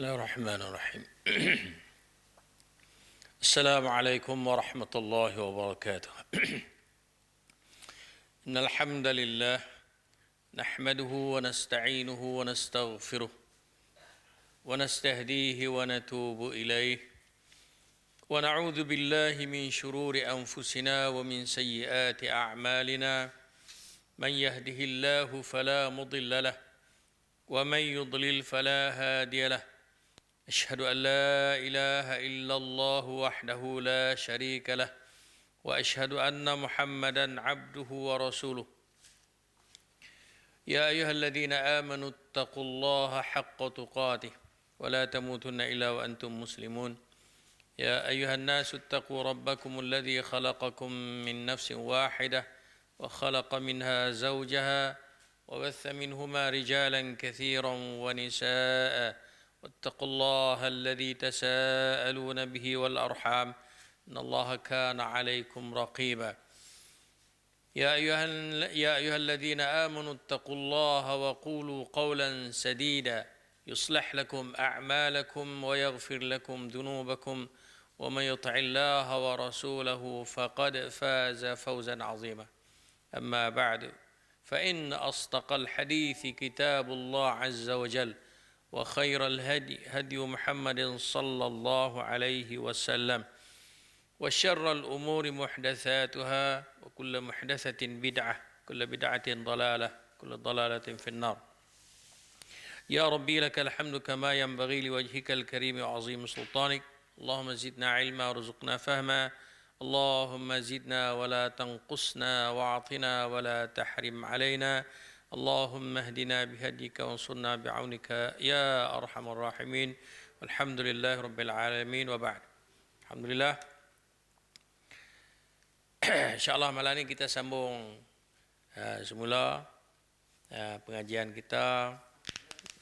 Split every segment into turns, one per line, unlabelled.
الله الرحمن الرحيم السلام عليكم ورحمة الله وبركاته إن الحمد لله نحمده ونستعينه ونستغفره ونستهديه ونتوب إليه ونعوذ بالله من شرور أنفسنا ومن سيئات أعمالنا من يهده الله فلا مضل له ومن يضلل فلا هادي له أشهد أن لا إله إلا الله وحده لا شريك له وأشهد أن محمدا عبده ورسوله يا أيها الذين آمنوا اتقوا الله حق تقاته ولا تموتن إلا وأنتم مسلمون يا أيها الناس اتقوا ربكم الذي خلقكم من نفس واحدة وخلق منها زوجها وبث منهما رجالا كثيرا ونساء واتقوا الله الذي تساءلون به والأرحام إن الله كان عليكم رقيبا يا أيها الذين آمنوا اتقوا الله وقولوا قولا سديدا يصلح لكم أعمالكم ويغفر لكم ذنوبكم ومن يطع الله ورسوله فقد فاز فوزا عظيما أما بعد فإن أصدق الحديث كتاب الله عز وجل وخير الهدي هدي محمد صلى الله عليه وسلم وشر الأمور محدثاتها وكل محدثة بدعة كل بدعة ضلالة كل ضلالة في النار يا ربي لك الحمد كما ينبغي لوجهك الكريم وعظيم سلطانك اللهم زدنا علما وارزقنا فهما اللهم زدنا ولا تنقصنا واعطنا ولا تحرم علينا اللهم اهدنا بهديك وانصرنا بعونك يا أرحم الراحمين والحمد لله رب العالمين وبعد. Alhamdulillah, insyaAllah malam ini kita sambung semula pengajian kita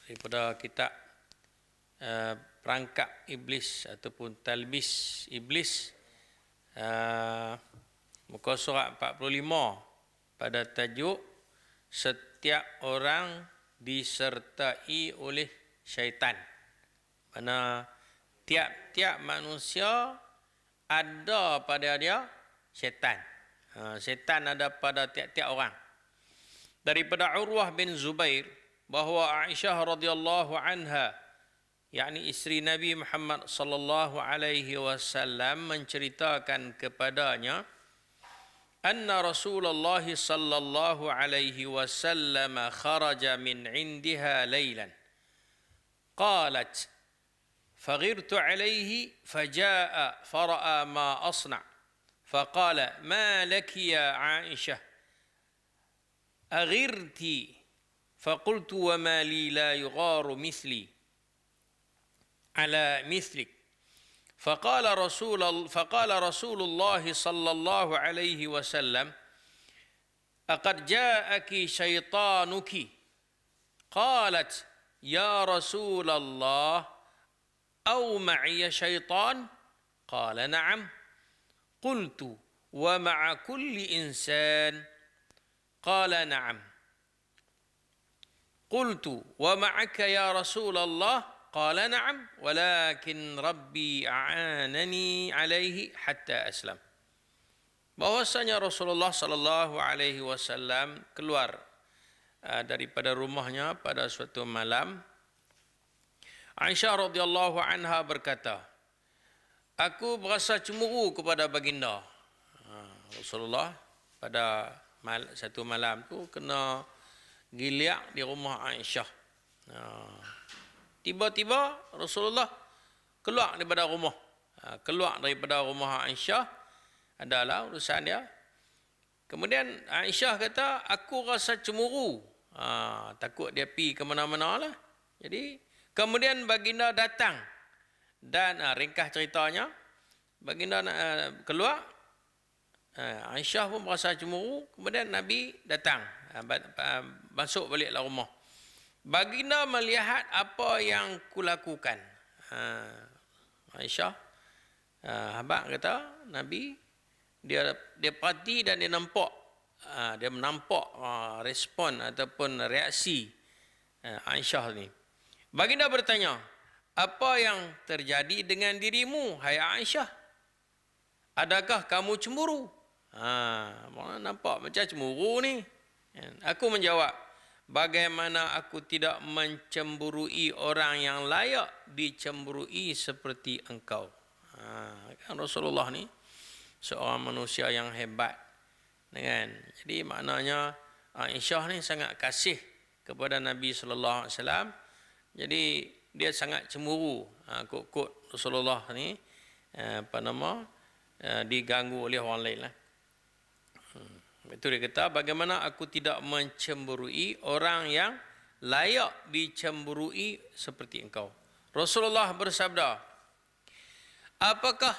daripada kitab perangkap iblis ataupun talbis iblis, muka surat 45 pada tajuk setiap orang disertai oleh syaitan. Mana tiap-tiap manusia ada pada dia syaitan. Syaitan ada pada tiap-tiap orang. Daripada Urwah bin Zubair bahawa Aisyah radhiyallahu anha, yakni isteri Nabi Muhammad sallallahu alaihi wasallam, menceritakan kepadanya anna Rasulullah sallallahu alaihi wasallam kharaja min indiha laylan qalat فغرت عليه فجاء فرأى ما أصنع فقال ما لك يا عائشة أغرت فقلت وما لي لا يغار مثلي على مثلك فقال رسول الله صلى الله عليه وسلم أقد جاءك شيطانك قالت يا رسول الله أو معي شيطان قال نعم قلت ومع كل إنسان قال نعم قلت ومعك يا رسول الله قال نعم ولكن ربي أعانني عليه حتى أسلم. Bahwasanya Rasulullah sallallahu alaihi wasallam keluar daripada rumahnya pada suatu malam. Aisyah radhiyallahu anha berkata, aku berasa cemburu kepada baginda. Rasulullah pada satu malam tu kena giliak di rumah Aisyah. Tiba-tiba Rasulullah keluar daripada rumah Aisyah, adalah urusan dia. Kemudian Aisyah kata, aku rasa cemburu, takut dia pergi ke mana-mana lah. Jadi kemudian baginda datang dan ringkas ceritanya, baginda keluar, Aisyah pun merasa cemburu. Kemudian Nabi datang, masuk baliklah rumah. Baginda melihat apa yang kulakukan. Aisyah, habaq kata Nabi, dia perhati dan dia nampak, respon ataupun reaksi Aisyah ni. Baginda bertanya, apa yang terjadi dengan dirimu, hai Aisyah? Adakah kamu cemburu? Nampak macam cemburu ni. Aku menjawab, bagaimana aku tidak mencemburui orang yang layak dicemburui seperti engkau. Kan Rasulullah ni seorang manusia yang hebat. Kan? Jadi maknanya Aisyah ni sangat kasih kepada Nabi sallallahu alaihi wasallam. Jadi dia sangat cemburu kok Rasulullah ni diganggu oleh orang lain lah. Itu dia kata, bagaimana aku tidak mencemburui orang yang layak dicemburui seperti engkau. Rasulullah bersabda, apakah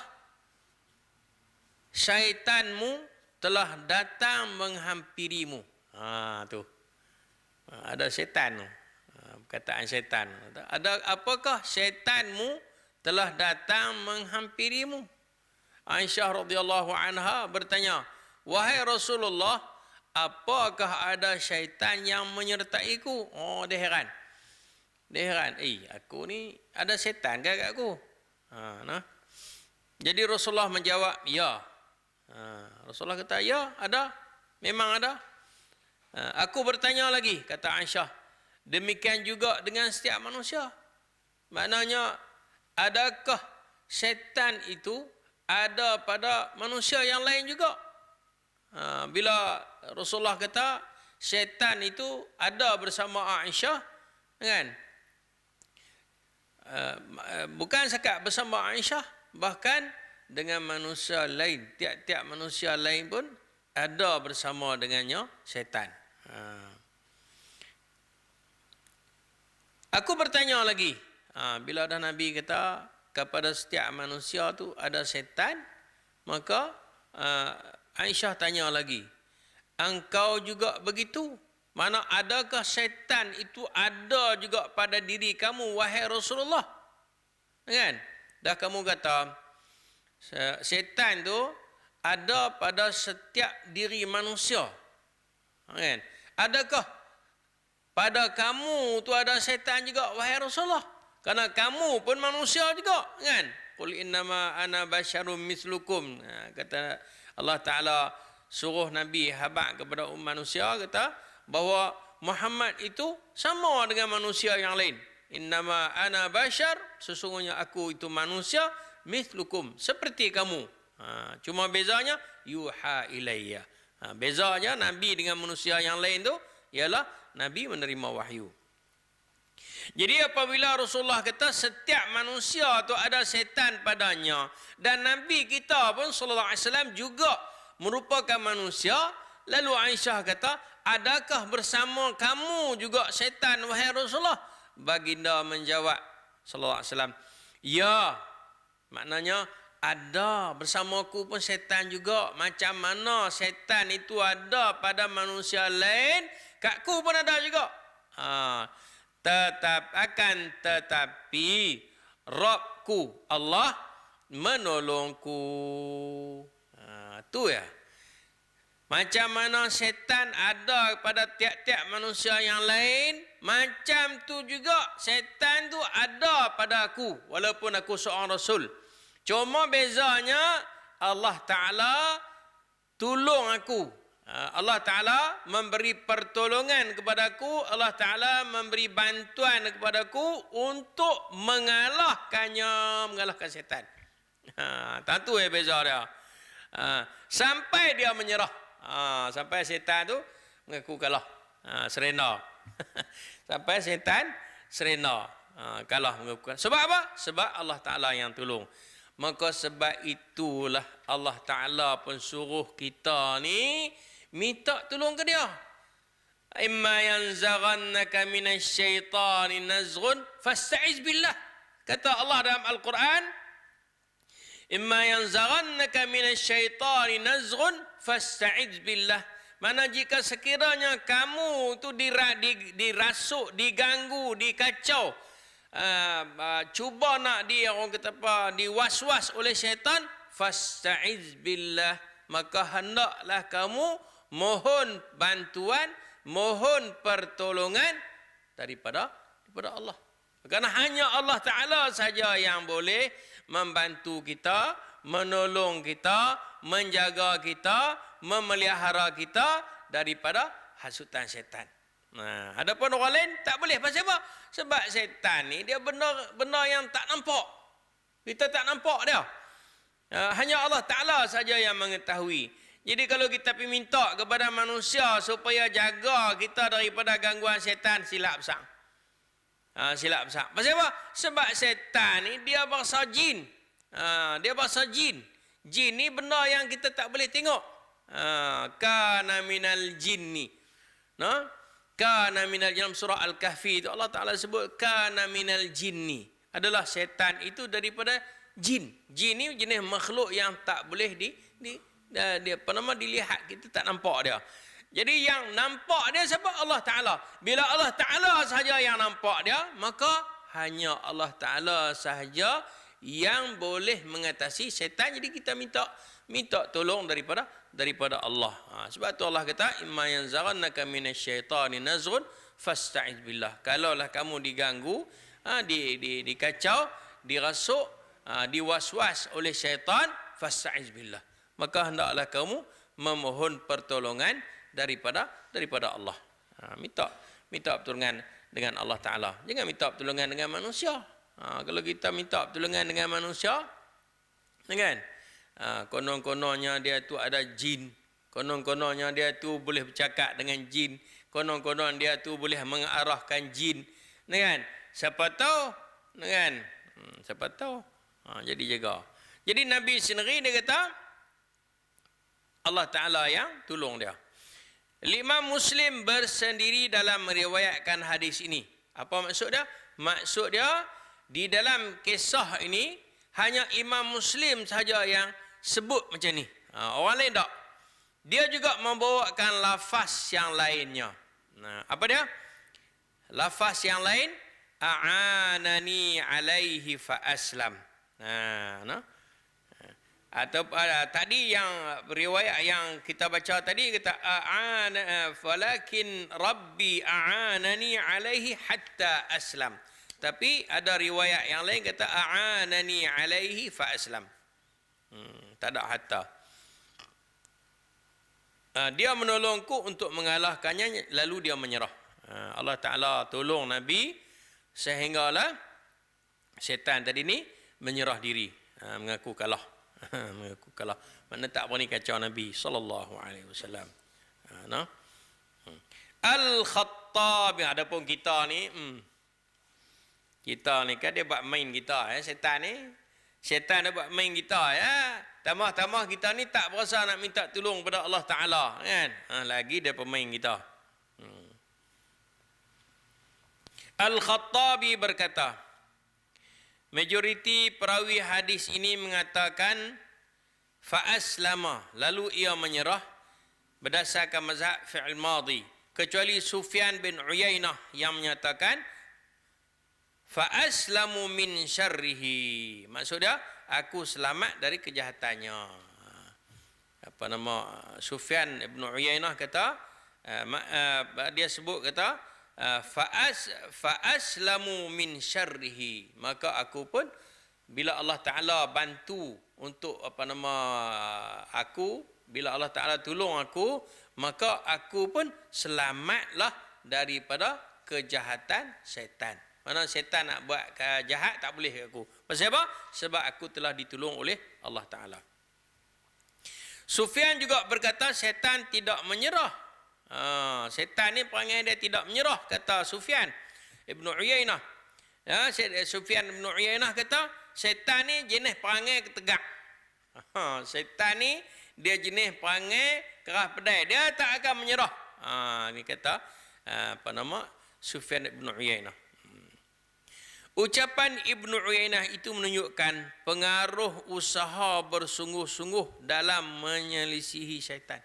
syaitanmu telah datang menghampirimu? Tu. Ada syaitan tu. Perkataan syaitan. Apakah syaitanmu telah datang menghampirimu? Aisyah radhiyallahu anha bertanya, wahai Rasulullah, apakah ada syaitan yang menyertaiku? Dia heran. Aku ni ada syaitan ke kat aku? Jadi Rasulullah menjawab, ya. Rasulullah kata, ya, ada. Memang ada. Aku bertanya lagi, kata Aisyah, demikian juga dengan setiap manusia. Maknanya, adakah syaitan itu ada pada manusia yang lain juga? Bila Rasulullah kata syaitan itu ada bersama Aisyah, kan? Bukan sekat bersama Aisyah, bahkan dengan manusia lain. Tiap-tiap manusia lain pun ada bersama dengannya syaitan. Aku bertanya lagi, bila dah Nabi kata kepada setiap manusia tu ada syaitan, maka Aisyah tanya lagi, engkau juga begitu? Mana adakah syaitan itu ada juga pada diri kamu, wahai Rasulullah? Kan? Dah kamu kata syaitan tu ada pada setiap diri manusia. Kan? Adakah pada kamu tu ada syaitan juga, wahai Rasulullah? Karena kamu pun manusia juga, kan? Qul innama ana basyarum mislukum. Kata Allah Ta'ala suruh Nabi habaq kepada manusia, kata bahawa Muhammad itu sama dengan manusia yang lain. Innama ana basyar, sesungguhnya aku itu manusia, mislukum, seperti kamu. Cuma bezanya yuha ilayya. Bezanya Nabi dengan manusia yang lain tu ialah Nabi menerima wahyu. Jadi apabila Rasulullah kata setiap manusia tu ada syaitan padanya, dan Nabi kita pun sallallahu alaihi wasallam juga merupakan manusia, lalu Aisyah kata, adakah bersama kamu juga syaitan, wahai Rasulullah? Baginda menjawab sallallahu alaihi wasallam, ya. Maknanya ada bersamaku pun syaitan juga. Macam mana syaitan itu ada pada manusia lain, katku pun ada juga. Tetapi Rabbku Allah menolongku. Tu ya. Macam mana syaitan ada pada tiap-tiap manusia yang lain, macam tu juga syaitan tu ada pada aku, walaupun aku seorang Rasul. Cuma bezanya Allah Ta'ala tolong aku. Allah Ta'ala memberi pertolongan kepadaku, Allah Ta'ala memberi bantuan kepadaku untuk mengalahkan syaitan. Tentu beza dia. Sampai dia menyerah. Sampai syaitan tu mengaku kalah. Serena. Sampai syaitan serena. Kalah mengaku kalah. Sebab apa? Sebab Allah Ta'ala yang tolong. Maka sebab itulah Allah Ta'ala pun suruh kita ni minta tolong ke dia. Imma yanzaghannaka minasyaitani nazghun fasta'iz billah. Kata Allah dalam Al-Quran, imma yanzaghannaka minasyaitani nazghun fasta'iz billah. Mana jika sekiranya kamu tu dirasuk, diganggu, dikacau, cuba nak orang kata apa, diwaswas oleh syaitan, fasta'iz billah, maka hendaklah kamu mohon bantuan, mohon pertolongan daripada Allah. Kerana hanya Allah Ta'ala saja yang boleh membantu kita, menolong kita, menjaga kita, memelihara kita daripada hasutan syaitan. Nah, adapun orang lain tak boleh. Pasal apa? Sebab syaitan ni dia benda yang tak nampak. Kita tak nampak dia. Hanya Allah Ta'ala saja yang mengetahui. Jadi kalau kita pergi minta kepada manusia supaya jaga kita daripada gangguan syaitan, silap besar. Silap besar. Pasal apa? Sebab syaitan ni dia bangsa jin. Dia bangsa jin. Jin ni benda yang kita tak boleh tengok. Kana minal jinni. Kana minal dalam surah Al-Kahfi itu Allah Ta'ala sebut kana minal jinni. Adalah syaitan itu daripada jin. Jin ni jenis makhluk yang tak boleh dilihat, kita tak nampak dia. Jadi yang nampak dia siapa? Allah Ta'ala. Bila Allah Ta'ala sahaja yang nampak dia, maka hanya Allah Ta'ala sahaja yang boleh mengatasi syaitan. Jadi kita minta tolong daripada Allah. Sebab tu Allah kata imma yanzaghannaka minasyaitani nazghun fasta'iz billah. Kalaulah kamu diganggu, dikacau, dirasuk, diwaswas oleh syaitan, fasta'iz billah. Maka hendaklah kamu memohon pertolongan daripada Allah. Minta pertolongan dengan Allah Ta'ala. Jangan minta pertolongan dengan manusia. Kalau kita minta pertolongan dengan manusia, kan? Konon-kononnya dia tu ada jin. Konon-kononnya dia tu boleh bercakap dengan jin. Konon-konon dia tu boleh mengarahkan jin. Kan? Siapa tahu? Kan? Siapa tahu? Jadi jaga. Jadi Nabi sendiri dia kata Allah Ta'ala yang tolong dia. Imam Muslim bersendiri dalam meriwayatkan hadis ini. Apa maksud dia? Maksud dia, di dalam kisah ini, hanya Imam Muslim sahaja yang sebut macam ni. Orang lain tak. Dia juga membawakan lafaz yang lainnya. Apa dia? Lafaz yang lain, a'anani alaihi fa aslam. Atau tadi yang riwayat yang kita baca tadi kata falakin rabbi a'anani alaihi hatta aslam. Tapi ada riwayat yang lain kata a'anani alaihi fa aslam. Tak ada hatta. Dia menolongku untuk mengalahkannya lalu dia menyerah. Allah Ta'ala tolong Nabi sehinggalah syaitan tadi ni menyerah diri, mengaku kalah. Mengaku kalah. Mana tak berani kacau Nabi sallallahu alaihi wasallam. Al-Khattabi, adapun kita ni kan dia buat main kita, syaitan ni. Syaitan dia buat main kita, ya. Tamah-tamah kita ni tak berasa nak minta tolong pada Allah Ta'ala, kan? Lagi dia pemain kita. Al-Khattabi berkata, majoriti perawi hadis ini mengatakan fa'aslama, lalu ia menyerah berdasarkan mazhab fi'il madhi, kecuali Sufyan bin Uyainah yang menyatakan fa'aslamu min syarrihi, maksudnya aku selamat dari kejahatannya. Sufyan bin Uyainah kata, dia sebut kata fa'aslamu min syarrihi, maka aku pun bila Allah Ta'ala bantu untuk aku, bila Allah Ta'ala tolong aku, maka aku pun selamatlah daripada kejahatan syaitan. Mana syaitan nak buat jahat tak boleh aku. Pasal apa? Sebab aku telah ditolong oleh Allah Ta'ala. Sufyan juga berkata syaitan tidak menyerah. Syaitan ni perangai dia tidak menyerah, kata Sufyan Ibn Uyainah. Sufyan Ibn Uyainah kata syaitan ni jenis perangai tegak. Syaitan ni dia jenis perangai keras pedai, dia tak akan menyerah. Ni kata Sufyan Ibn Uyainah. Ucapan Ibn Uyainah itu menunjukkan pengaruh usaha bersungguh-sungguh dalam menyelisihi syaitan.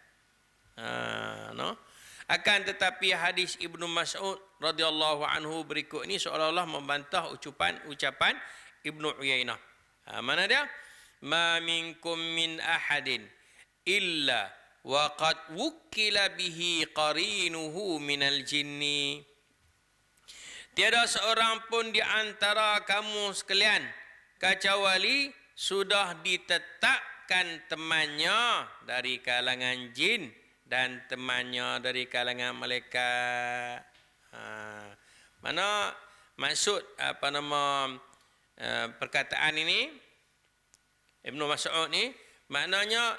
Akan tetapi hadis Ibnu Mas'ud radhiyallahu anhu berikut ini seolah-olah membantah ucapan Ibnu Uyainah. Mana dia? Ma minkum min ahadin illa wa qad wukkila bihi qarinuhu minal jinni. Tiada seorang pun di antara kamu sekalian kecuali sudah ditetapkan temannya dari kalangan jin dan temannya dari kalangan malaikat. Mana maksud perkataan ini Ibnu Mas'ud ni, maknanya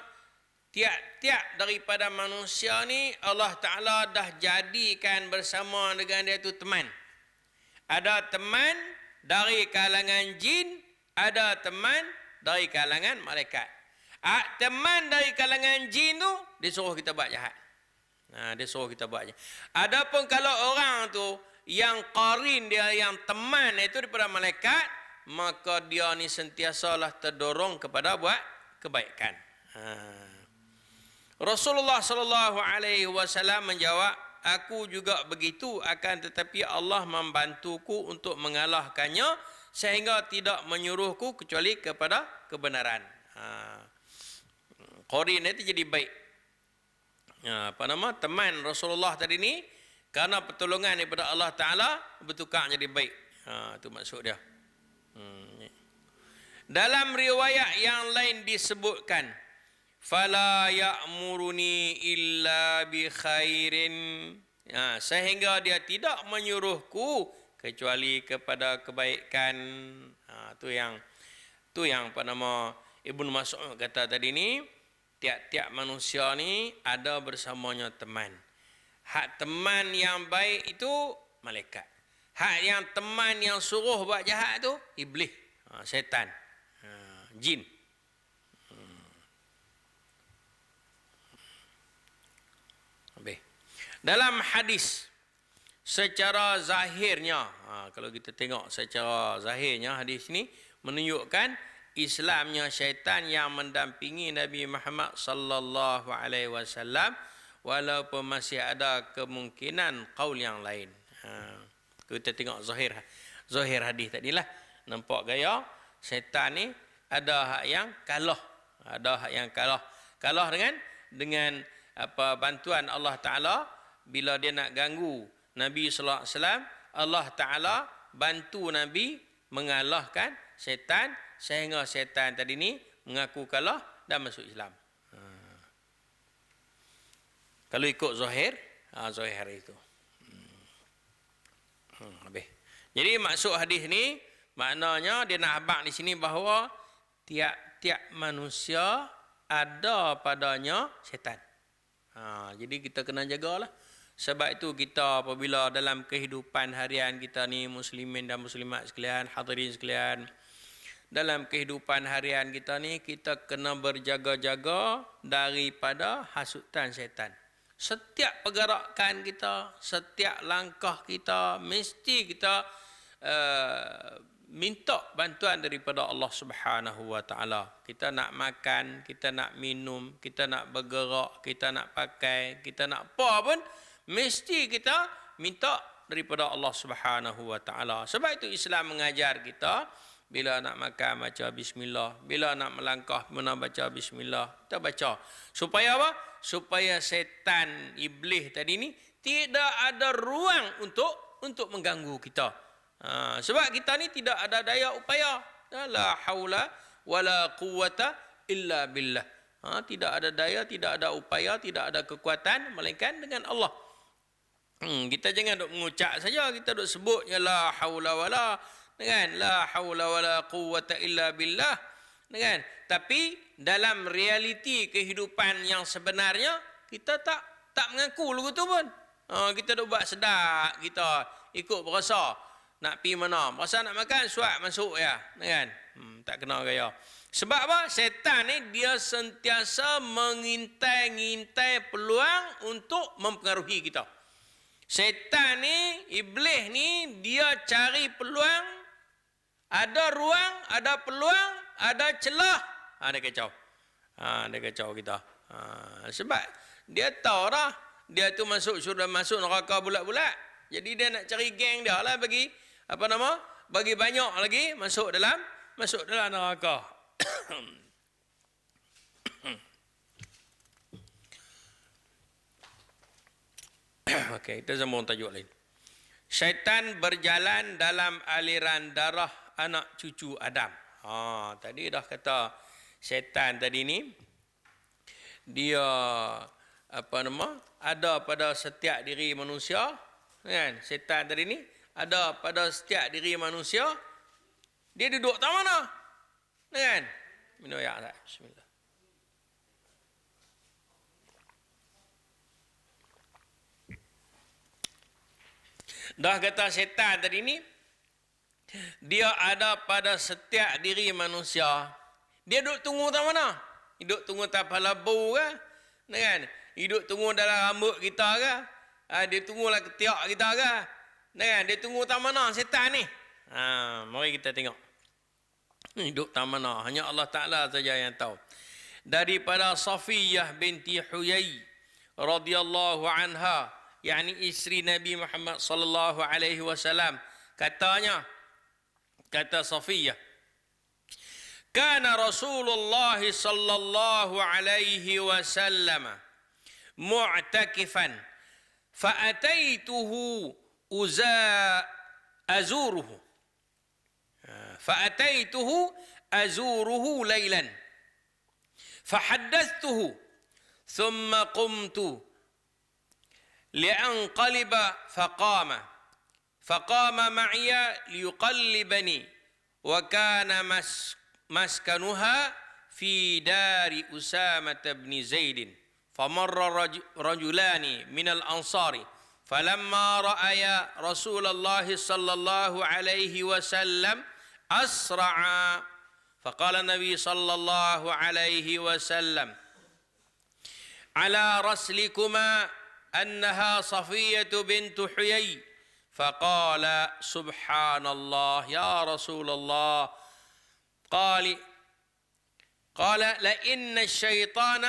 tiap-tiap daripada manusia ni Allah Ta'ala dah jadikan bersama dengan dia tu teman. Ada teman dari kalangan jin, ada teman dari kalangan malaikat. Teman dari kalangan jin tu dia suruh kita buat jahat. Dia suruh kita buat jahat. Adapun kalau orang tu yang qarin dia, yang teman itu daripada malaikat, maka dia ni sentiasalah terdorong kepada buat kebaikan. Rasulullah sallallahu alaihi wasallam menjawab, aku juga begitu, akan tetapi Allah membantuku untuk mengalahkannya sehingga tidak menyuruhku kecuali kepada kebenaran. Qarin itu jadi baik. Teman Rasulullah tadi ni karena pertolongan daripada Allah Ta'ala bertukar jadi baik. Itu maksud dia. Dalam riwayat yang lain disebutkan, fala ya'muruni illa bi khairin, sehingga dia tidak menyuruhku kecuali kepada kebaikan. Tu yang Ibnu Mas'ud kata tadi ni, tiap-tiap manusia ni ada bersamanya teman. Hak teman yang baik itu malaikat. Hak yang teman yang suruh buat jahat tu iblis, syaitan, jin. Dalam hadis secara zahirnya, kalau kita tengok secara zahirnya, hadis ni menunjukkan Islamnya syaitan yang mendampingi Nabi Muhammad sallallahu alaihi wasallam, walaupun masih ada kemungkinan qaul yang lain. Kita tengok zahir hadis tadilah, nampak gaya syaitan ni ada hak yang kalah, kalah dengan bantuan Allah Taala. Bila dia nak ganggu Nabi sallallahu alaihi wasallam, Allah Taala bantu Nabi mengalahkan syaitan sehingga syaitan tadi ni mengaku kalah dan masuk Islam. Kalau ikut zahir itu. Habis. Jadi maksud hadis ni maknanya dia nak abang di sini bahawa tiap-tiap manusia ada padanya syaitan. Jadi kita kena jagalah. Sebab itu kita apabila dalam kehidupan harian kita ni, muslimin dan muslimat sekalian, hadirin sekalian, dalam kehidupan harian kita ni kita kena berjaga-jaga daripada hasutan syaitan. Setiap pergerakan kita, setiap langkah kita, mesti kita minta bantuan daripada Allah Subhanahu wa taala. Kita nak makan, kita nak minum, kita nak bergerak, kita nak pakai, kita nak apa pun, mesti kita minta daripada Allah Subhanahu wa taala. Sebab itu Islam mengajar kita, bila nak makan baca bismillah, bila nak melangkah mana baca bismillah, kita baca. Supaya apa? Supaya setan iblis tadi ni tidak ada ruang untuk mengganggu kita. Sebab kita ni tidak ada daya upaya. La haula wala quwata illa billah. Tidak ada daya, tidak ada upaya, tidak ada kekuatan melainkan dengan Allah. Kita jangan duk mengucap saja, kita duk sebut ya la haula wala, kan? La haula wala quwata illa billah, kan? Tapi dalam realiti kehidupan yang sebenarnya kita tak mengaku lagu tu pun. Kita duk buat sedap, kita ikut berasa nak pi mana, berasa nak makan suap masuk ya, kan? Tak kena gaya. Sebab apa? Setan ni dia sentiasa mengintai-ngintai peluang untuk mempengaruhi kita. Setan ni, iblis ni, dia cari peluang, ada ruang, ada peluang, ada celah, dia kacau. Dia kacau kita. Sebab dia tahu dah, dia tu sudah masuk neraka bulat-bulat. Jadi dia nak cari geng dia lah, bagi bagi banyak lagi masuk dalam neraka. Okey, kita sambung tajuk lain. Syaitan berjalan dalam aliran darah anak cucu Adam. Tadi dah kata syaitan tadi ni dia ada pada setiap diri manusia, kan? Syaitan tadi ni ada pada setiap diri manusia. Dia duduk tak mana? Kan? Minum air tak? Bismillah. Dah kata syaitan tadi ni, dia ada pada setiap diri manusia. Dia duduk tunggu tak mana? Duduk tunggu tak kepala bau ke? Kan? Duduk tunggu dalam rambut kita ke? Dia tunggulah ketiak kita ke? Kan? Dia tunggu tak mana syaitan ni? Mari kita tengok. Duduk tak mana? Hanya Allah Ta'ala saja yang tahu. Daripada Safiyah binti Huyai radhiyallahu anha, yakni isteri Nabi Muhammad sallallahu alaihi wasallam, katanya, kata Safiyah, kana Rasulullah sallallahu alaihi wasallam mu'takifan fa'ataituhu azuruhu laylan fahaddathtuhu thumma qumtu لأنقلب فقام معي ليقلبني وكان مسكنها في دار أسامة بن زيد فمر رجلان من الأنصار فلما رأيا رسول الله صلى الله عليه وسلم أسرعا فقال النبي صلى الله عليه وسلم على رسلكما أنها صفية بنت حيي فقال سبحان الله يا رسول الله قال لئن الشيطان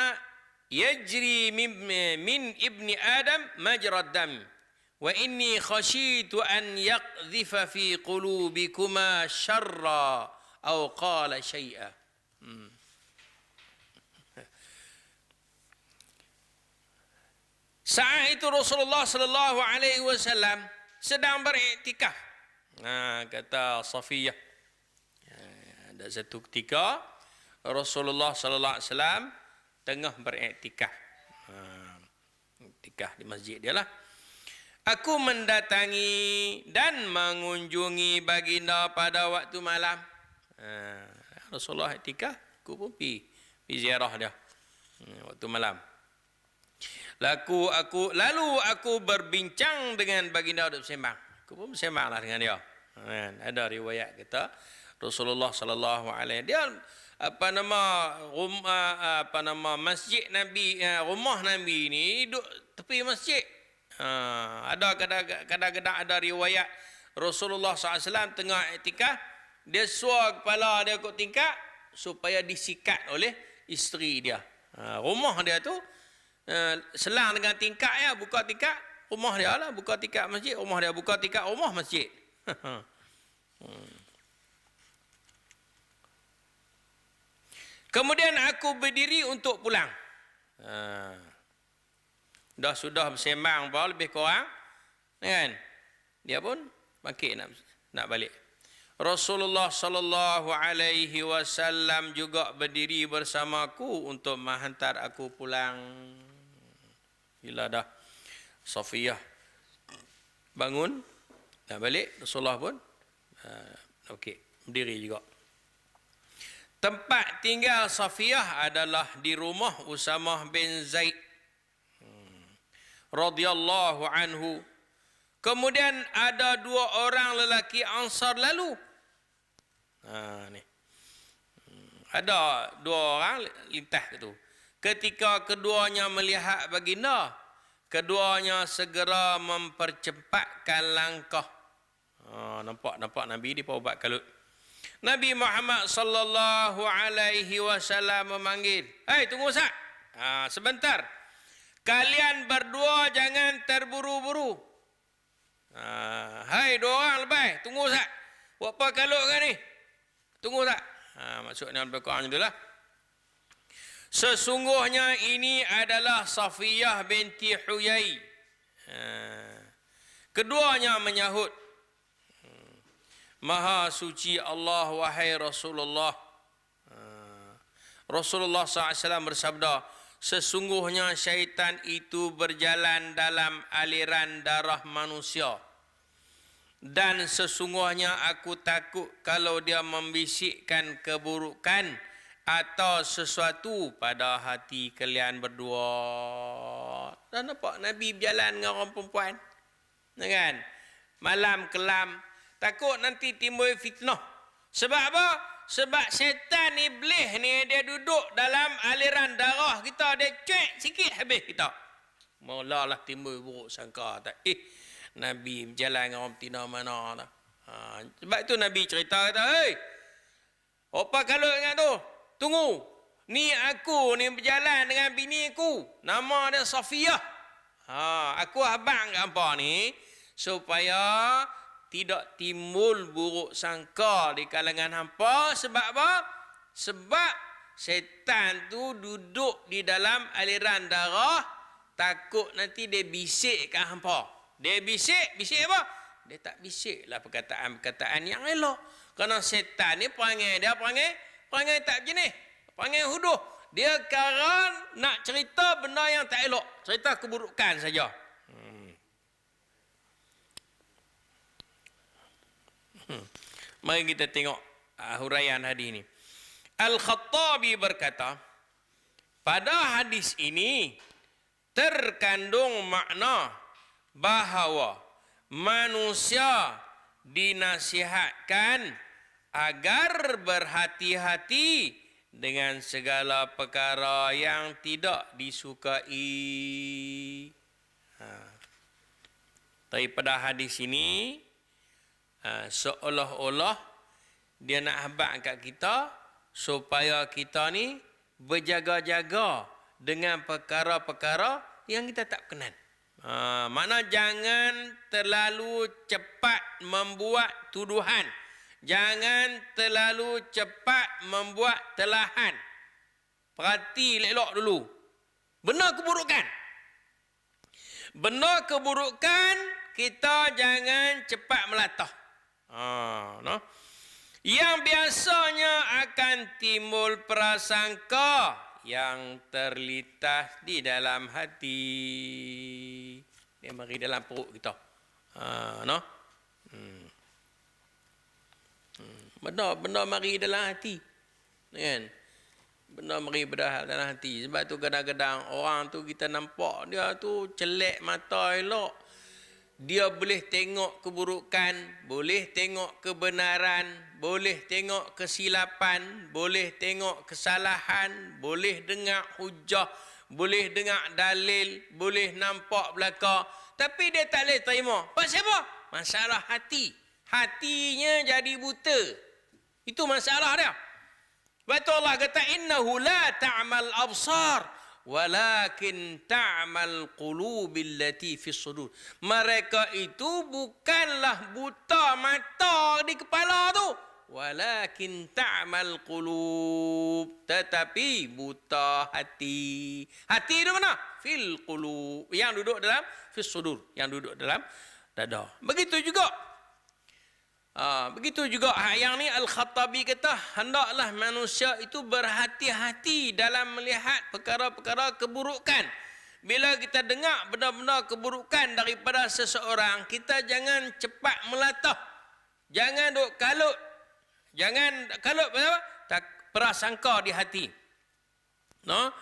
يجري من ابن آدم مجرى الدم وإني خشيت أن يقذف في قلوبكما شرا أو قال شيئا. Saat itu Rasulullah sallallahu alaihi wasallam sedang beriktikaf. Kata Safiyah. Ada satu ketika Rasulullah sallallahu alaihi wasallam tengah beriktikaf. Iktikaf di masjid dia lah. Aku mendatangi dan mengunjungi baginda pada waktu malam. Rasulullah iktikaf, aku pun pergi ziarah dia waktu malam. Lalu aku berbincang dengan baginda duduk bersembang. Aku pun bersembanglah dengan dia. Ada riwayat kata Rasulullah sallallahu alaihi dia masjid Nabi, rumah Nabi ni duduk tepi masjid. Ada kadang-kadang ada riwayat Rasulullah SAW tengah iktikaf, dia suar kepala dia kot tingkap supaya disikat oleh isteri dia. Rumah dia tu selang dengan tingkap ya, buka tingkap rumah dia lah, buka tingkap masjid rumah dia, buka tingkap rumah masjid. Kemudian aku berdiri untuk pulang. Sudah bersembang lebih kurang, kan? Dia pun bangkit nak balik. Rasulullah sallallahu alaihi wasallam juga berdiri bersamaku untuk menghantar aku pulang. Bila dah Safiyah bangun nak balik, Rasulullah pun berdiri juga. Tempat tinggal Safiyah adalah di rumah Usamah bin Zaid radhiyallahu anhu. Kemudian ada dua orang lelaki Ansar lalu. Ada dua orang lintas itu. Ketika keduanya melihat baginda, keduanya segera mempercepatkan langkah. Nampak Nabi di paubat kalut. Nabi Muhammad sallallahu alaihi wasallam memanggil, "Hei, tunggu sat. Sebentar. Kalian berdua jangan terburu-buru. Hai, dua orang lebih, tunggu sat. Buat apa kalut kan ni? Tunggu tak?" Maksudnya lebih kurang itulah. Sesungguhnya ini adalah Safiyah binti Huyai. Keduanya menyahut, Maha suci Allah wahai Rasulullah. Rasulullah SAW bersabda, sesungguhnya syaitan itu berjalan dalam aliran darah manusia. Dan sesungguhnya aku takut kalau dia membisikkan keburukan atau sesuatu pada hati kalian berdua. Dan nampak Nabi berjalan dengan orang perempuan. Kan? Malam kelam. Takut nanti timbul fitnah. Sebab apa? Sebab syaitan iblis ni dia duduk dalam aliran darah kita. Dia cuek sikit habis kita. Mulalah timbul buruk sangka. Nabi berjalan dengan orang betina mana tak? Sebab tu Nabi cerita kata, hei, apa kalau ingat tu? Tunggu. Ni aku ni berjalan dengan bini aku. Nama dia Safiyah. Aku abang kat hampa ni supaya tidak timbul buruk sangka di kalangan hampa. Sebab apa? Sebab syaitan tu duduk di dalam aliran darah, takut nanti dia bisik kat hampa. Dia bisik apa? Dia tak bisiklah perkataan-perkataan yang elok. Kerana syaitan ni perangai tak jenis. Perangai huduh. Dia karan nak cerita benda yang tak elok. Cerita keburukan saja. Mari kita tengok huraian hadis ini. Al-Khattabi berkata, pada hadis ini terkandung makna bahawa manusia dinasihatkan agar berhati-hati dengan segala perkara yang tidak disukai. Daripada hadis ini, seolah-olah dia nak habaq kat kita supaya kita ni berjaga-jaga dengan perkara-perkara yang kita tak berkenan. Mana jangan terlalu cepat membuat tuduhan. Jangan terlalu cepat membuat telahan. Perhati elok dulu. Benar keburukan. Benar keburukan, kita jangan cepat melatah. No? Yang biasanya akan timbul prasangka yang terlintas di dalam hati. Dia mari dalam perut kita. No? Benda mari dalam hati. Kan? Benda mari dalam hati. Sebab tu kadang-kadang orang tu kita nampak dia tu celek mata elok. Dia boleh tengok keburukan, boleh tengok kebenaran, boleh tengok kesilapan, boleh tengok kesalahan, boleh dengar hujah, boleh dengar dalil, boleh nampak belaka. Tapi dia tak boleh terima. Pasal apa? Masalah hati. Hatinya jadi buta. Itu masalah dia. Sebab tu Allah kata, innahu la ta'mal absar, walakin ta'mal qulubil lati fis sudur. Mereka itu bukanlah buta mata di kepala tu, walakin ta'mal qulub, tetapi buta hati. Hati itu mana? Fil qulub, yang duduk dalam fis sudur, yang duduk dalam dada. Begitu juga yang ni Al-Khattabi kata, hendaklah manusia itu berhati-hati dalam melihat perkara-perkara keburukan. Bila kita dengar benda-benda keburukan daripada seseorang, kita jangan cepat melatah. Jangan duk kalut. Jangan kalut apa? Tak prasangka di hati. No?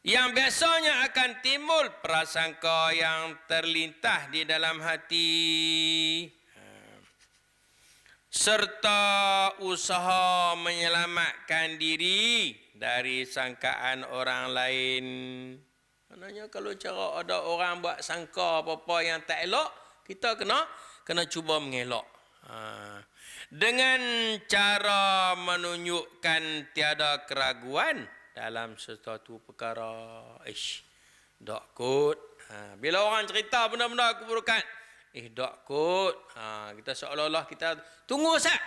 Yang biasanya akan timbul prasangka yang terlintas di dalam hati, serta usaha menyelamatkan diri dari sangkaan orang lain. Maknanya kalau cara ada orang buat sangka apa-apa yang tak elok, kita kena cuba mengelak. Dengan cara menunjukkan tiada keraguan dalam sesuatu perkara. Tak kot. Bila orang cerita benda-benda keburukan, tak kot. Kita seolah-olah kita tunggu sat.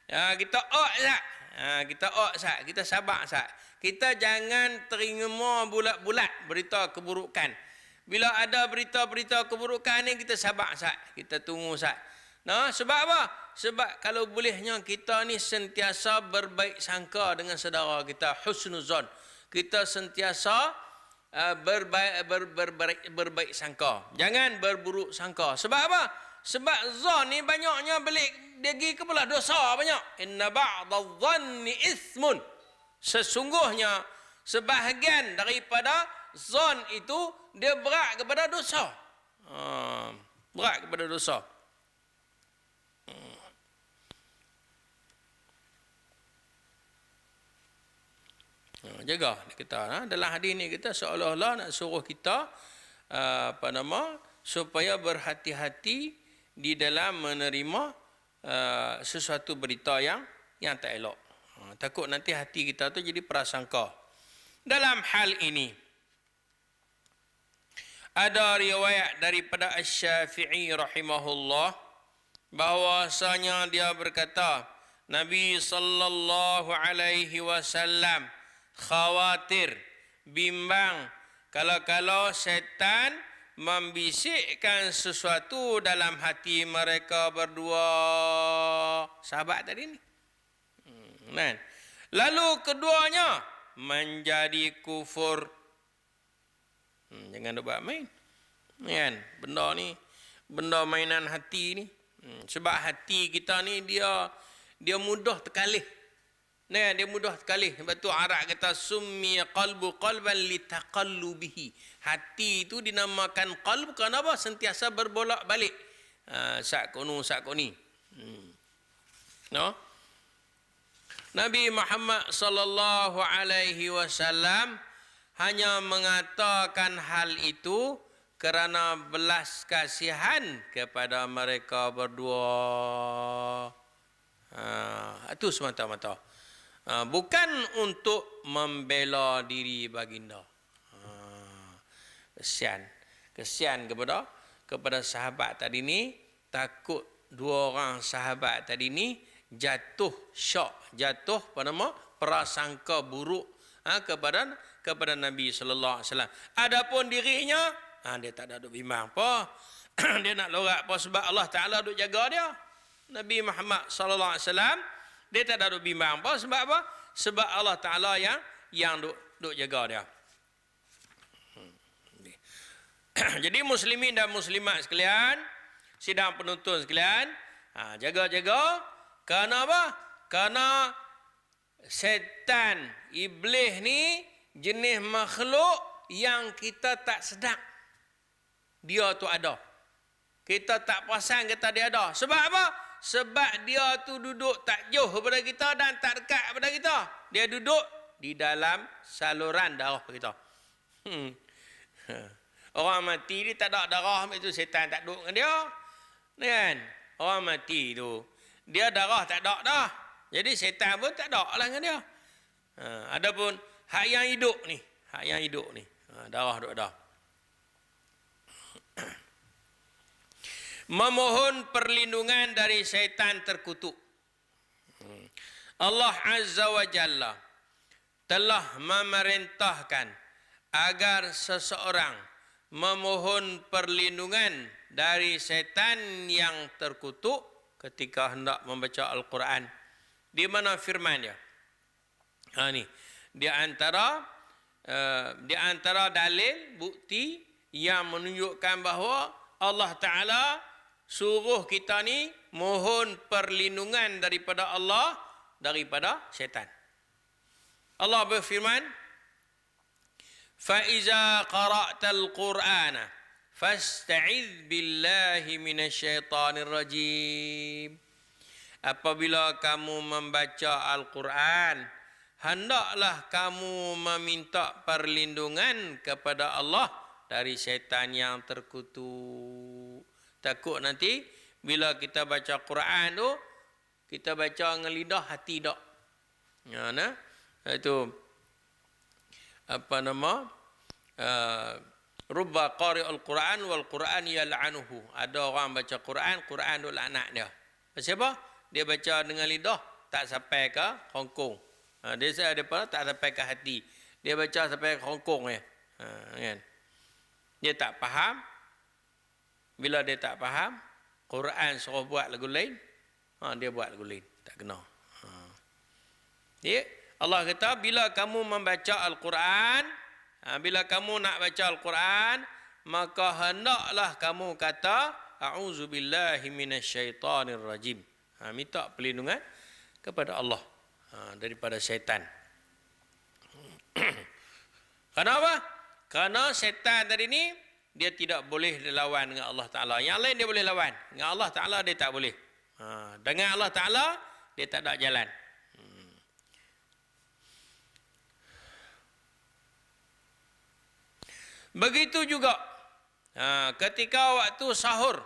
Kita sat. Kita sabar sat. Kita jangan terima bulat-bulat berita keburukan. Bila ada berita-berita keburukan ni kita sabar sat, kita tunggu sat. Nah, sebab apa? Sebab kalau bolehnya kita ni sentiasa berbaik sangka dengan saudara kita, husnuzon. Kita sentiasa berbaik sangka. Jangan berburuk sangka. Sebab apa? Sebab zon ni banyaknya belik dia pergi ke belah dosa banyak. Inna ba'dadh-dhanni ithmun. Sesungguhnya sebahagian daripada zon itu dia berat kepada dosa. Berat kepada dosa. Jaga kita dalam hadis ni kita seolah-olah nak suruh kita supaya berhati-hati di dalam menerima sesuatu berita yang tak elok. Takut nanti hati kita tu jadi prasangka. Dalam hal ini ada riwayat daripada Asy-Syafi'i rahimahullah bahwasanya dia berkata, Nabi sallallahu alaihi wasallam khawatir, bimbang kalau setan membisikkan sesuatu dalam hati mereka berdua. Sahabat tadi ni. Lalu keduanya menjadi kufur. Jangan buat main. Kan? Benda ni, benda mainan hati ni. Sebab hati kita ni dia mudah terkalih. Nah, dia mudah sekali. Sebab tu Arab kata summi qalbu qalban litaqallubihi. Hati itu dinamakan qalb kerana apa? Sentiasa berbolak-balik. Sak ni. No? Nabi Muhammad sallallahu alaihi wasallam hanya mengatakan hal itu kerana belas kasihan kepada mereka berdua. Itu semata-mata. Bukan untuk membela diri baginda. Kesian kepada sahabat tadi ni, takut dua orang sahabat tadi ni jatuh syok, jatuh prasangka buruk kepada Nabi sallallahu alaihi wasallam. Adapun dirinya, dia tak ada duk bimbang apa. Dia nak lorak apa sebab Allah Taala duk jaga dia. Nabi Muhammad sallallahu alaihi wasallam dia tak ada duk bimbang apa sebab apa? Sebab Allah Taala yang duk jaga dia. Jadi muslimin dan muslimat sekalian, sidang penuntut sekalian, jaga-jaga. Kerana apa? Kerana setan, iblis ni jenis makhluk yang kita tak sedar dia tu ada. Kita tak perasan kata dia ada. Sebab apa? Sebab dia tu duduk tak jauh daripada kita dan tak dekat daripada kita. Dia duduk di dalam saluran darah kita. Orang mati ni tak ada darah, itu setan tak duduk dengan dia. Kan? Orang mati tu, dia darah tak ada dah. Jadi setan pun tak ada lah dengan dia. Adapun hak yang hidup ni, darah duduk ada. Memohon perlindungan dari syaitan terkutuk. Allah Azza wa Jalla telah memerintahkan agar seseorang memohon perlindungan dari syaitan yang terkutuk ketika hendak membaca Al-Quran. Di mana firman dia? Ni di antara dalil bukti yang menunjukkan bahawa Allah Ta'ala suruh kita ni mohon perlindungan daripada Allah daripada syaitan. Allah berfirman, "Fa-iza qara'tal Qur'ana fasta'iz billahi minasyaitanir rajim." Apabila kamu membaca Al-Quran, hendaklah kamu meminta perlindungan kepada Allah dari syaitan yang terkutuk. Takut nanti bila kita baca Quran tu, kita baca dengan lidah, hati tak. Itu rubba qari'ul Quran wal Quran yal'anuhu. Ada orang baca Quran duk laknat dia. Pasal apa? Dia baca dengan lidah tak sampai ke Hongkong. Dia tak sampai ke hati. Dia baca sampai ke Hongkong ya. Kan? Dia tak faham. Bila dia tak faham, Quran suruh buat lagu lain, dia buat lagu lain. Tak kena. Allah kata, bila kamu membaca Al-Quran, bila kamu nak baca Al-Quran, maka hendaklah kamu kata, A'udzubillahi minasyaitanirrajim. Minta perlindungan kepada Allah daripada syaitan. Kenapa? Kerana syaitan tadi ni, dia tidak boleh lawan dengan Allah Ta'ala. Yang lain dia boleh lawan. Dengan Allah Ta'ala dia tak boleh. Dengan Allah Ta'ala, dia tak ada jalan. Begitu juga ketika waktu sahur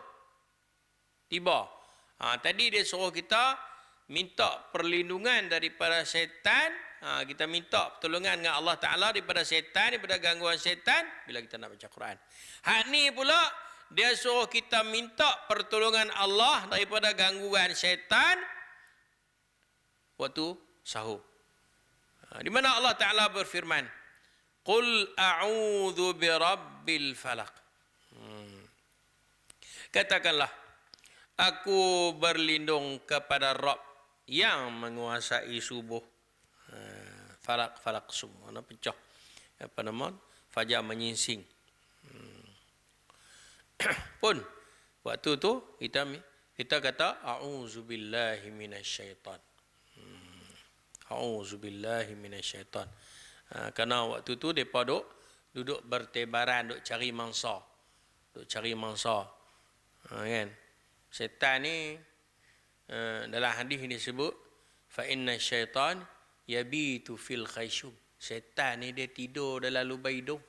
tiba. Tadi dia suruh kita minta perlindungan daripada syaitan. Kita minta pertolongan dengan Allah Ta'ala daripada syaitan, daripada gangguan syaitan bila kita nak baca Quran. Hak ni pula dia suruh kita minta pertolongan Allah daripada gangguan syaitan waktu sahur. Di mana Allah Ta'ala berfirman, Qul a'udhu birabbil falaq. Katakanlah, aku berlindung kepada Rabb yang menguasai subuh. Falak semua nak pecah. Apa nama? Fajar menyingsing. Pun waktu tu kita kata a'udzubillahi minasyaitan. A'udzubillahi minasyaitan. Kerana waktu tu depa duduk bertebaran, duk cari mangsa. Kan? Syaitan ni dalam hadis ini disebut fa inna syaitan yabitu fil khayshum. Syaitan ni dia tidur dalam lubang hidung.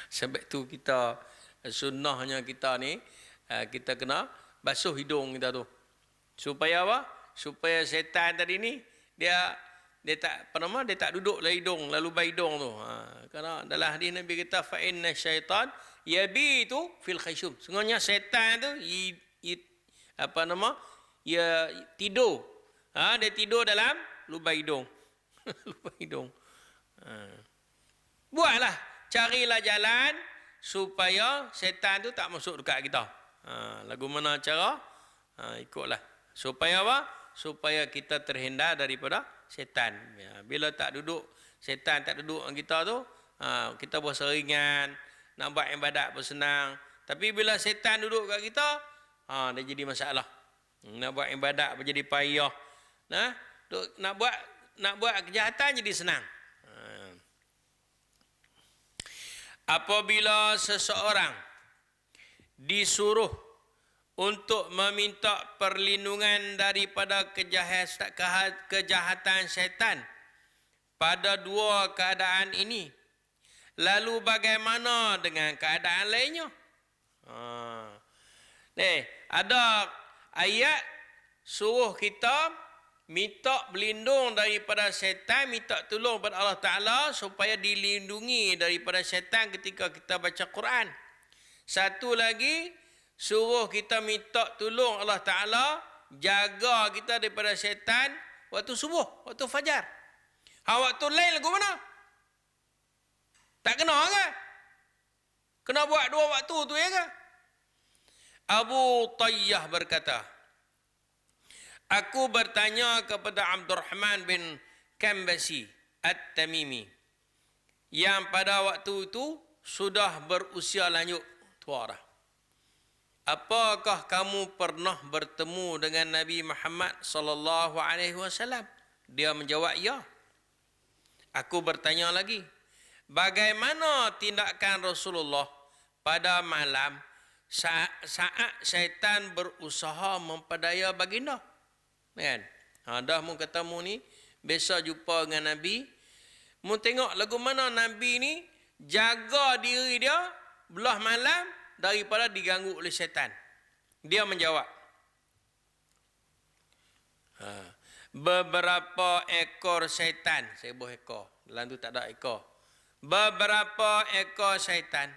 Sebab tu kita sunnahnya kita ni kita kena basuh hidung kita tu. Supaya apa? Supaya syaitan tadi ni dia tak dia tak duduk dalam hidung, dalam lubang hidung tu. Kerana dalam hadis Nabi kata fa inna syaitan yabitu fil khayshum. Sungguhnya syaitan tu dia tidur. Dia tidur dalam lubang hidung. Lubang hidung. Buatlah, carilah jalan supaya syaitan tu tak masuk dekat kita. Lagu mana cara? Ikutlah. Supaya apa? Supaya kita terhindar daripada syaitan. Bila tak duduk, syaitan tak duduk dengan kita tu, kita berasa ringan, nak buat ibadat pun senang. Tapi bila syaitan duduk kat kita, dia jadi masalah. Nak buat ibadat pun jadi payah. Nak buat kejahatan jadi senang. Apabila seseorang disuruh untuk meminta perlindungan daripada kejahatan syaitan pada dua keadaan ini, lalu bagaimana dengan keadaan lainnya? Ada ayat suruh kita minta berlindung daripada syaitan, minta tolong kepada Allah Ta'ala supaya dilindungi daripada syaitan ketika kita baca Quran. Satu lagi, suruh kita minta tolong Allah Ta'ala jaga kita daripada syaitan waktu subuh, waktu fajar. Waktu lain lagu mana? Tak kena ke? Kena buat dua waktu tu ya ke? Abu Tayyah berkata, aku bertanya kepada Abdurrahman bin Kambasi At-Tamimi yang pada waktu itu sudah berusia lanjut, tua dah. Apakah kamu pernah bertemu dengan Nabi Muhammad sallallahu alaihi wasallam? Dia menjawab, ya. Aku bertanya lagi, bagaimana tindakan Rasulullah pada malam saat syaitan berusaha memperdaya baginda? Kan? Dah mu ketemu ni, biasa jumpa dengan Nabi. Mu tengok lagu mana Nabi ni jaga diri dia belah malam daripada diganggu oleh syaitan. Dia menjawab, beberapa ekor syaitan, 1000 ekor, dalam tu tak ada ekor. Beberapa ekor syaitan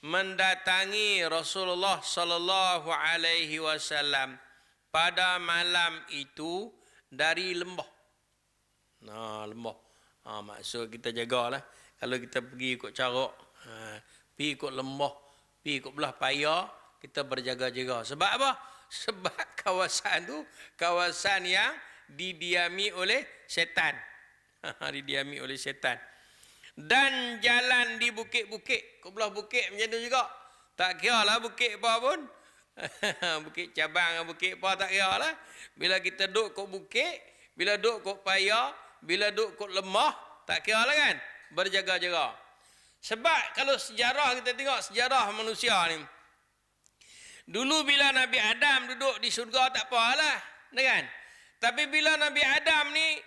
mendatangi Rasulullah sallallahu alaihi wasallam pada malam itu dari lembah. Lembah. Maksud kita jagalah. Kalau kita pergi ikut carok, Pi ikut lembah, pi ikut belah paya, kita berjaga-jaga. Sebab apa? Sebab kawasan tu kawasan yang didiami oleh syaitan. Didiami oleh syaitan. Dan jalan di bukit-bukit, ke belah bukit macam tu juga. Tak kira lah bukit apa pun. Bukit cabang, bukit apa tak kira lah. Bila kita duduk kat bukit, bila duduk kat paya, bila duduk kat lemah, tak kira lah kan. Berjaga-jaga. Sebab kalau sejarah kita tengok sejarah manusia ni. Dulu bila Nabi Adam duduk di syurga tak apalah, kan? Tapi bila Nabi Adam ni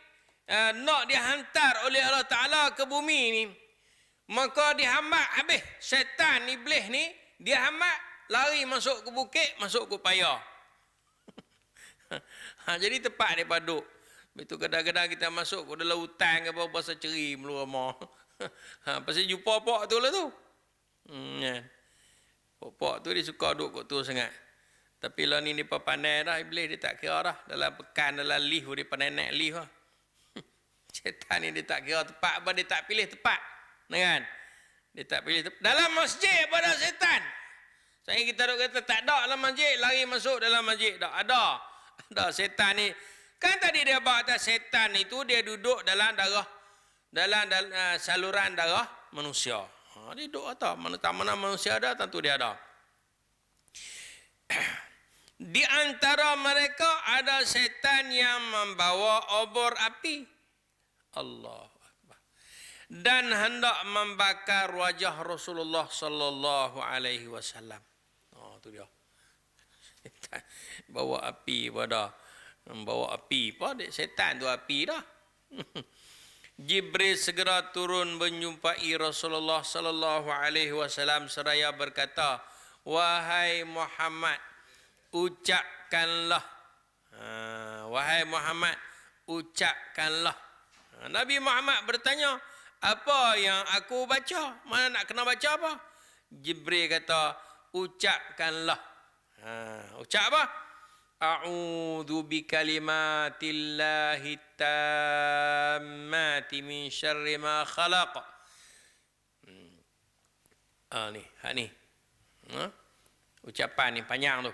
nak dihantar oleh Allah Taala ke bumi ni, maka dihambat habis. Syaitan iblis ni dia hambat lari masuk ke bukit, masuk ke paya. Jadi tempat dia paduk. Betul kadang-kadang kita masuk ke dalam hutan ke apa pasal ceri melu ramah. Pasal jumpa pok tu lah tu. Pok tu dia suka duduk kat tu sangat. Tapi lah ni dia pandai dah iblis, dia tak kira dah. Dalam pekan, dalam lift dia pandai naik lift lah. Syaitan ni dia tak kira tempat apa, dia tak pilih tempat. Kan? Dia tak pilih tempat. Dalam masjid pada syaitan. Saya kita duduk kata tak ada dalam masjid, lari masuk dalam masjid. Tak ada. Ada syaitan ni. Kan tadi dia bawa syaitan itu dia duduk dalam darah, dalam saluran darah manusia. Dia duduk atas. Mana manusia ada, tentu dia ada. Di antara mereka ada syaitan yang membawa obor api. Allah Akbar. Dan hendak membakar wajah Rasulullah sallallahu alaihi wasallam. Tu dia. Syaitan bawa api pada membawa api. Apa syaitan tu api dah. Jibril segera turun menjumpai Rasulullah sallallahu alaihi wasallam seraya berkata, "Wahai Muhammad, ucapkanlah." Wahai Muhammad, ucapkanlah. Nabi Muhammad bertanya, "Apa yang aku baca? Mana nak kena baca apa?" Jibril kata, "Ucapkanlah." Ucap apa? A'udzu bikalimatillahi tammati min syarri ma khalaq. Ni. Ucapan ni panjang tu.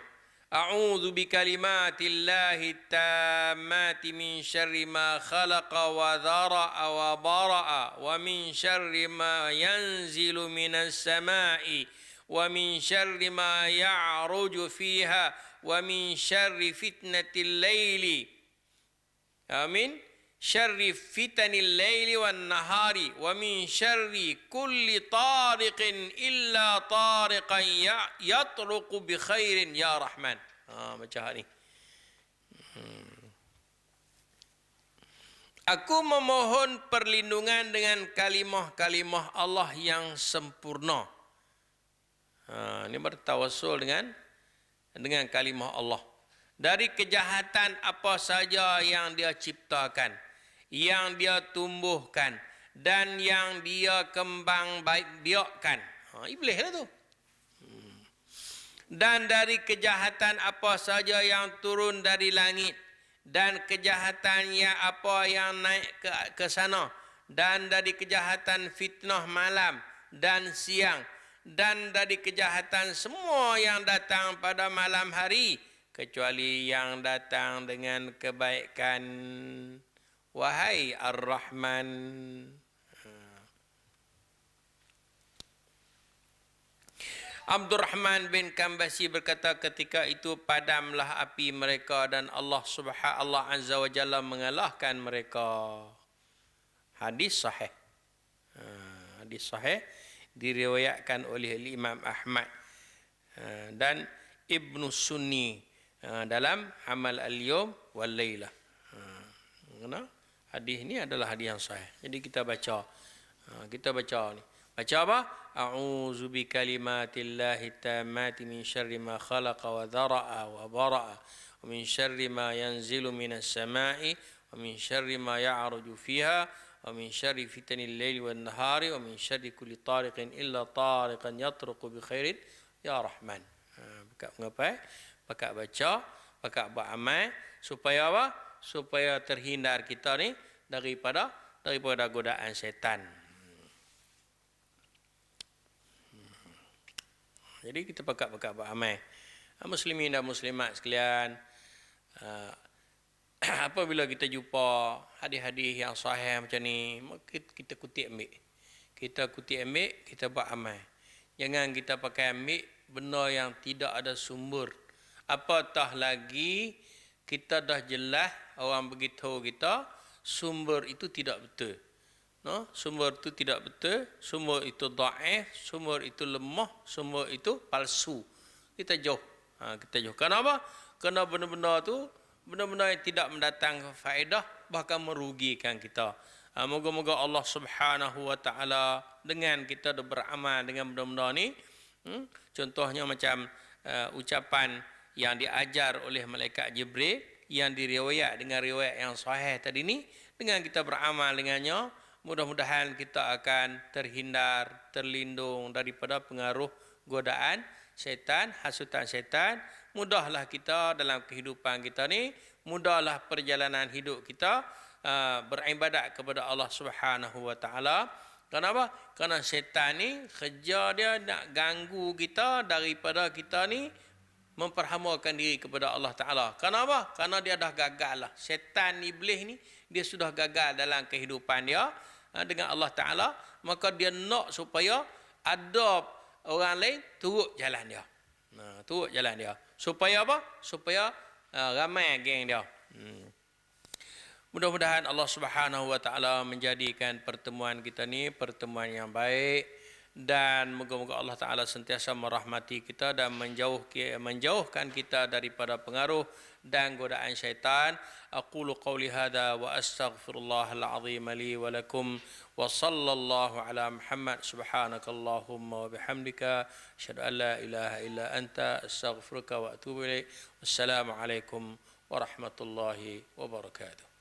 A'udzu bikalimatillahi tammati min syarri ma khalaqa wa dhara'a wa bara'a wa min syarri ma yanzilu minas sama'i wa min syarri ma ya'ruju fiha wa min syarri fitnatil laili. Amin. Syarri fitanil laili wan nahari wa min syarri kulli tariqin illa tariqan yatruqu bi khairin ya Rahman. Baca ni. Aku memohon perlindungan dengan kalimah-kalimah Allah yang sempurna. Ini bertawassul dengan kalimah Allah. Dari kejahatan apa saja yang dia ciptakan, yang dia tumbuhkan, dan yang dia kembang baik biakkan. Iblis lah tu. Dan dari kejahatan apa saja yang turun dari langit, dan kejahatan yang apa yang naik ke sana, dan dari kejahatan fitnah malam dan siang, dan dari kejahatan semua yang datang pada malam hari, kecuali yang datang dengan kebaikan. Wahai Ar-Rahman. Abdurrahman bin Kambasi berkata, ketika itu padamlah api mereka dan Allah Azza wa Jalla mengalahkan mereka. Hadis sahih. Hadis sahih diriwayatkan oleh Imam Ahmad dan Ibnu Sunni dalam Amal al-Yawm wal Lailah. Hadis ini adalah hadis yang sahih. Jadi kita baca. Kita baca ni. Baca apa? A'udzu bikalimatillahi tammati min syarri ma khalaqa wa dhara'a wa bara'a wa min syarri ma yanzilu minas sama'i wa min syarri ma ya'ruju fiha wa min syarri fitanil laili wan nahari wa min syarri kulli tariqin illa tariqan yatruqu bi khairin ya Rahman. Pakak mengapai? Pakak baca, pakak buat amal supaya apa? Supaya terhindar kita ni daripada godaan syaitan. Jadi kita pakat-pakat beramal. Muslimin dan muslimat sekalian, apabila kita jumpa hadis-hadis yang sahih macam ni, kita kutip ambil. Kita kutip ambil, kita buat amal. Jangan kita pakai ambil benda yang tidak ada sumber. Apatah lagi kita dah jelas orang beritahu kita sumber itu tidak betul. No, sumber itu tidak betul, sumber itu dhaif, sumber itu lemah, sumber itu palsu. Kita jauh. Kita jauh. Kenapa? Kerana benda-benda tu benda-benda yang tidak mendatangkan faedah, bahkan merugikan kita. Moga-moga Allah Subhanahu wa taala dengan kita beramal dengan benda-benda ni, contohnya macam ucapan yang diajar oleh malaikat Jibril yang diriwayat dengan riwayat yang sahih tadi ni, dengan kita beramal dengannya, mudah-mudahan kita akan terhindar, terlindung daripada pengaruh godaan syaitan, hasutan syaitan. Mudahlah kita dalam kehidupan kita ni, mudahlah perjalanan hidup kita beribadat kepada Allah Subhanahu wa taala. Kenapa? Kerana syaitan ni kerja dia nak ganggu kita daripada kita ni memperhamakan diri kepada Allah Ta'ala. Kenapa? Kerana dia dah gagal lah. Syaitan iblis ni, dia sudah gagal dalam kehidupan dia dengan Allah Ta'ala. Maka dia nak supaya ada orang lain turut jalan dia. Turut jalan dia. Supaya apa? Supaya ramai geng dia. Mudah-mudahan Allah Subhanahu wa taala menjadikan pertemuan kita ni pertemuan yang baik, dan moga-moga Allah taala sentiasa merahmati kita dan menjauhkan kita daripada pengaruh dan godaan syaitan. Aqulu qawli hadza wa astaghfirullahal azim li wa lakum wa sallallahu ala Muhammad subhanakallahumma wa bihamdika asyhadu an la ilaha illa anta astaghfiruka wa atubu ilaik. Wassalamu alaikum warahmatullahi wabarakatuh.